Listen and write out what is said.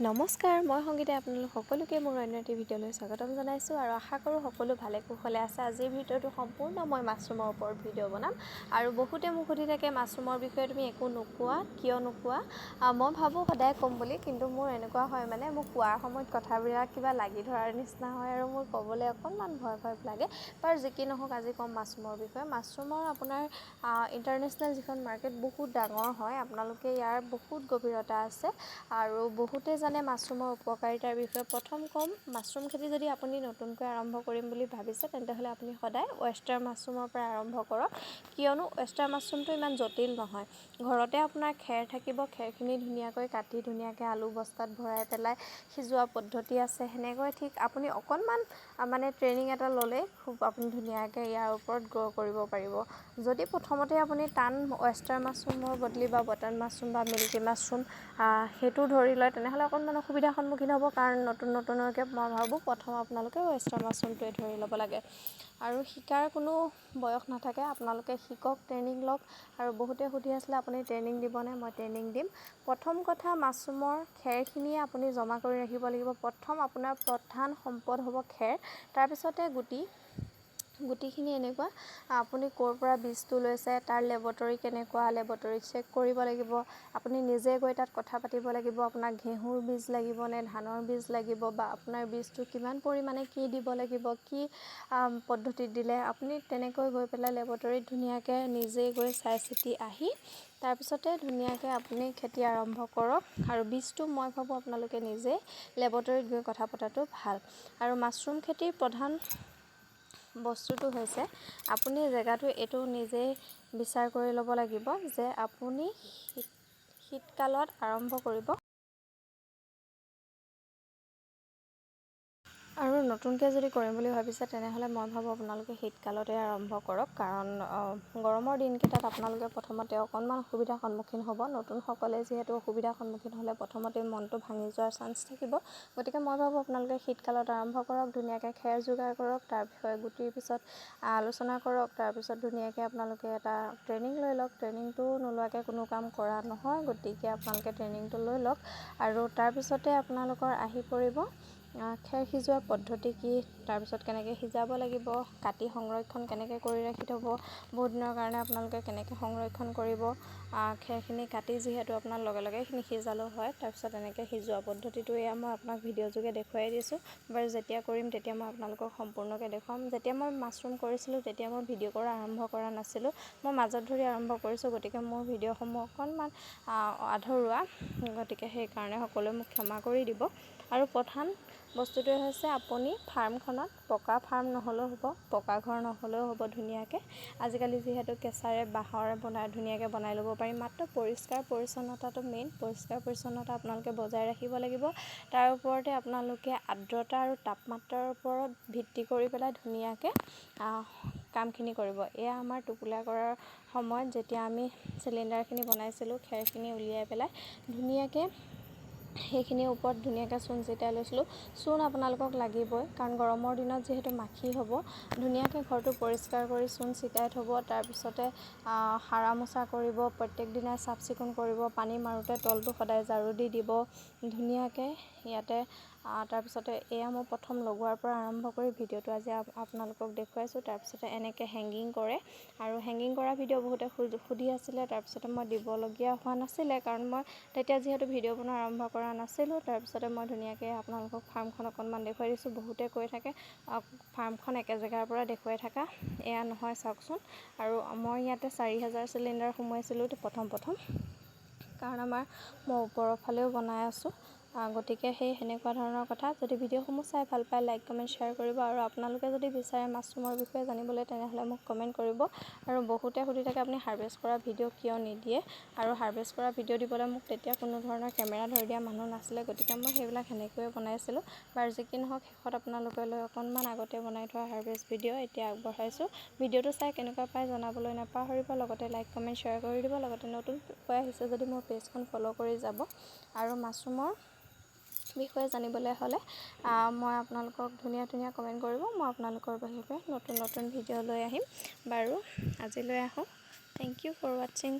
নমস্কাৰ, মই সংগীতা। আপোনালোক সকলোকে মোৰ অন্য এটি ভিডিঅ'লৈ স্বাগতম জনাইছোঁ আৰু আশা কৰোঁ সকলো ভালে কুশলে আছে। আজিৰ ভিডিঅ'টো সম্পূৰ্ণ মই মাছৰুমৰ ওপৰত ভিডিঅ' বনাম আৰু বহুতে মোক সুধি থাকে মাছৰুমৰ বিষয়ে তুমি একো নোকোৱা কিয় নোকোৱা। মই ভাবোঁ সদায় ক'ম বুলি, কিন্তু মোৰ এনেকুৱা হয় মানে মোক কোৱাৰ সময়ত কথাবিলাক কিবা লাগি ধৰাৰ নিচিনা হয় আৰু মোৰ ক'বলৈ অকণমান ভয় লাগে। বাৰু যি কি নহওক আজি ক'ম মাছৰুমৰ বিষয়ে। মাছৰুমৰ আপোনাৰ ইণ্টাৰনেশ্যনেল যিখন মাৰ্কেট বহুত ডাঙৰ হয়, আপোনালোকে ইয়াৰ বহুত গভীৰতা আছে আৰু বহুতে জানে মাছৰুমৰ উপকাৰিতাৰ বিষয়ে। প্ৰথম ক'ম, মাছৰুম খেতি যদি আপুনি নতুনকৈ আৰম্ভ কৰিম বুলি ভাবিছে তেন্তে আপুনি সদায় ওয়েষ্টাৰ মাছৰুমৰ পৰা আৰম্ভ কৰক, কিয়নো ওয়েষ্টাৰ মাছৰুমটো ইমান জটিল নহয়। ঘৰতে আপোনাৰ খেৰ থাকিব, খেৰখিনি ধুনীয়াকৈ কাটি ধুনীয়াকৈ আলু বস্তাত ভৰাই পেলাই সিজোৱা পদ্ধতি আছে। সেনেকৈ ঠিক আপুনি অকণমান মানে ট্ৰেইনিং এটা ল'লেই খুব আপুনি ধুনীয়াকৈ ইয়াৰ ওপৰত গ্ৰ' কৰিব পাৰিব। যদি প্ৰথমতে আপুনি টান ওয়েষ্টাৰ মাছৰুমৰ বদলি বা বটন মাছৰুম বা মিল্কী মাছৰুম সেইটো ধৰি লয় তেনেহ'লে অকণমান অসুবিধাৰ সন্মুখীন হ'ব, কাৰণ নতুনকৈ মই ভাবোঁ প্ৰথম আপোনালোকে ওয়েষ্টাৰ মাছৰুমটোৱে ধৰি ল'ব লাগে। আৰু শিকাৰ কোনো বয়স নাথাকে, আপোনালোকে শিকক, ট্ৰেইনিং লওক। আৰু বহুতে সুধি আছিলে আপুনি ট্ৰেইনিং দিবনে? মই ট্ৰেইনিং দিম। প্ৰথম কথা, মাছৰুমৰ খেৰখিনিয়ে আপুনি জমা কৰি ৰাখিব লাগিব। প্ৰথম আপোনাৰ প্ৰধান সম্পদ হ'ব খেৰ, তাৰপিছতে গুটিখিনি এনেকুৱা আপুনি ক'ৰ পৰা বীজটো লৈছে, তাৰ লেবৰেটৰী কেনেকুৱা, লেবৰেটৰী চেক কৰিব লাগিব। আপুনি নিজে গৈ তাত কথা পাতিব লাগিব, আপোনাক ঘেঁহুৰ বীজ লাগিব নে ধানৰ বীজ লাগিব, বা আপোনাৰ বীজটো কিমান পৰিমাণে কি দিব লাগিব, কি পদ্ধতিত দিলে, আপুনি তেনেকৈ গৈ পেলাই লেবৰেটৰীত ধুনীয়াকৈ নিজে গৈ চাই চিতি আহি তাৰপিছতে ধুনীয়াকৈ আপুনি খেতি আৰম্ভ কৰক। আৰু বীজটো মই ভাবোঁ আপোনালোকে নিজে লেবৰেটৰীত গৈ কথা পতাটো ভাল। আৰু মাছৰুম খেতিৰ প্ৰধান বস্তুটো হৈছে আপুনি জেগাটো এইটো নিজেই বিচাৰ কৰি ল'ব লাগিব যে আপুনি শীতকালত আৰম্ভ কৰিব। আৰু নতুনকৈ যদি কৰিম বুলি ভাবিছে তেনেহ'লে মই ভাবোঁ আপোনালোকে শীতকালতে আৰম্ভ কৰক, কাৰণ গৰমৰ দিনকেইটাত আপোনালোকে প্ৰথমতে অকণমান অসুবিধাৰ সন্মুখীন হ'ব। নতুনসকলে যিহেতু অসুবিধাৰ সন্মুখীন হ'লে প্ৰথমতে মনটো ভাঙি যোৱাৰ চান্স থাকিব। গতিকে মই ভাবোঁ আপোনালোকে শীতকালত আৰম্ভ কৰক, ধুনীয়াকৈ খেৰ যোগাৰ কৰক, তাৰ বিষয়ে গুটিৰ পিছত আলোচনা কৰক, তাৰপিছত ধুনীয়াকৈ আপোনালোকে এটা ট্ৰেইনিং লৈ লওক। ট্ৰেইনিংটো নোলোৱাকৈ কোনো কাম কৰা নহয়, গতিকে আপোনালোকে ট্ৰেইনিংটো লৈ লওক। আৰু তাৰপিছতে আপোনালোকৰ আহি পৰিব খেৰ সিজোৱা পদ্ধতি কি, তাৰপিছত কেনেকৈ সিজাব লাগিব, কাটি সংৰক্ষণ কেনেকৈ কৰি ৰাখি থ'ব, বহুত দিনৰ কাৰণে আপোনালোকে কেনেকৈ সংৰক্ষণ কৰিব। খেৰখিনি কাটি যিহেতু আপোনাৰ লগে এইখিনি সিজালেও হয়, তাৰপিছত এনেকৈ সিজোৱা পদ্ধতিটো এয়া মই আপোনাক ভিডিঅ' যোগে দেখুৱাই দিছোঁ। বাৰু যেতিয়া কৰিম তেতিয়া মই আপোনালোকক সম্পূৰ্ণকৈ দেখুৱাম। যেতিয়া মই মাছৰুম কৰিছিলোঁ তেতিয়া মই ভিডিঅ' কৰা আৰম্ভ কৰা নাছিলোঁ, মই মাজত ধৰি আৰম্ভ কৰিছোঁ। গতিকে মোৰ ভিডিঅ'সমূহ অকণমান আধৰুৱা, গতিকে সেইকাৰণে সকলোৱে মোক ক্ষমা কৰি দিব। আৰু প্ৰধান বস্তুটোৱে হৈছে আপুনি ফাৰ্মখনত পকা ফাৰ্ম নহ'লেও হ'ব, পকা ঘৰ নহ'লেও হ'ব, ধুনীয়াকৈ আজিকালি যিহেতু কেঁচাৰে বাঁহৰে ধুনীয়াকৈ বনাই ল'ব পাৰি। মাত্ৰ পৰিষ্কাৰ পৰিচ্ছন্নতাটো মেইন, পৰিষ্কাৰ পৰিচ্ছন্নতা আপোনালোকে বজাই ৰাখিব লাগিব। তাৰ ওপৰতে আপোনালোকে আৰ্দ্ৰতা আৰু তাপমাত্ৰাৰ ওপৰত ভিত্তি কৰি পেলাই ধুনীয়াকৈ কামখিনি কৰিব। এয়া আমাৰ টোপোলা কৰাৰ সময়ত যেতিয়া আমি চিলিণ্ডাৰখিনি বনাইছিলোঁ, খেৰখিনি উলিয়াই পেলাই ধুনীয়াকৈ সেইখিনিৰ ওপৰত ধুনীয়াকৈ চূণ ছিটাই লৈছিলোঁ। চূণ আপোনালোকক লাগিবই, কাৰণ গৰমৰ দিনত যিহেতু মাখি হ'ব। ধুনীয়াকৈ ঘৰটো পৰিষ্কাৰ কৰি চূণ ছিটাই থ'ব। তাৰপিছতে সাৰা মোচা কৰিব, প্ৰত্যেক দিনাই চাফ চিকুণ কৰিব, পানী মাৰোঁতে তলটো সদায় ঝাৰু দি দিব ধুনীয়াকৈ ইয়াতে। তাৰপিছতে এয়া মই প্ৰথম লগোৱাৰ পৰা আৰম্ভ কৰি ভিডিঅ'টো আজি আপোনালোকক দেখুৱাইছোঁ। তাৰপিছতে এনেকৈ হেংগিং কৰে, আৰু হেংগিং কৰা ভিডিঅ' বহুতে সুধি আছিলে। তাৰপিছতে মই দিবলগীয়া হোৱা নাছিলে, কাৰণ মই তেতিয়া যিহেতু ভিডিঅ' বনোৱা আৰম্ভ কৰা নাছিলোঁ। তাৰপিছতে মই ধুনীয়াকৈ আপোনালোকক ফাৰ্মখন অকণমান দেখুৱাই দিছোঁ। বহুতে কৈ থাকে ফাৰ্মখন একে জেগাৰ পৰা দেখুৱাই থাকা, এয়া নহয় চাওকচোন। আৰু মই ইয়াতে 4000 চিলিণ্ডাৰ সোমোৱাইছিলোঁ প্ৰথম, কাৰণ মই ওপৰৰ ফালেও বনাই আছোঁ। গতিকে সেনেকুৱা ধৰণৰ কথা। যদি ভিডিঅ'সমূহ চাই ভাল পায় লাইক কমেণ্ট শ্বেয়াৰ কৰিব। আৰু আপোনালোকে যদি বিচাৰে মাছৰুমৰ বিষয়ে জানিবলৈ তেনেহ'লে মোক কমেণ্ট কৰিব। আৰু বহুতে সুধি থাকে আপুনি হাৰভেষ্ট কৰা ভিডিঅ' কিয় নিদিয়ে, আৰু হাৰভেষ্ট কৰা ভিডিঅ' দিবলৈ মোক তেতিয়া কোনো ধৰণৰ কেমেৰা ধৰি দিয়া মানুহ নাছিলে, গতিকে মই সেইবিলাক সেনেকৈয়ে বনাইছিলোঁ। বাৰু যি কি নহওক, শেষত আপোনালোকলৈ অকণমান আগতে বনাই থোৱা হাৰভেষ্ট ভিডিঅ' এতিয়া আগবঢ়াইছোঁ। ভিডিঅ'টো চাই কেনেকুৱা পায় জনাবলৈ নাপাহৰিব, লগতে লাইক কমেণ্ট শ্বেয়াৰ কৰি দিব। লগতে নতুনকৈ আহিছে যদি মোৰ পেজখন ফ'ল' কৰি যাব। আৰু মাছৰুমৰ বিষয়ে জানিবলৈ হ'লে মই আপোনালোকক ধুনীয়া কমেণ্ট কৰিব, মই আপোনালোকৰ বাবে নতুন ভিডিঅ' লৈ আহিম। বাৰু আজিলৈ আহোঁ। Thank you for ৱাটছিং।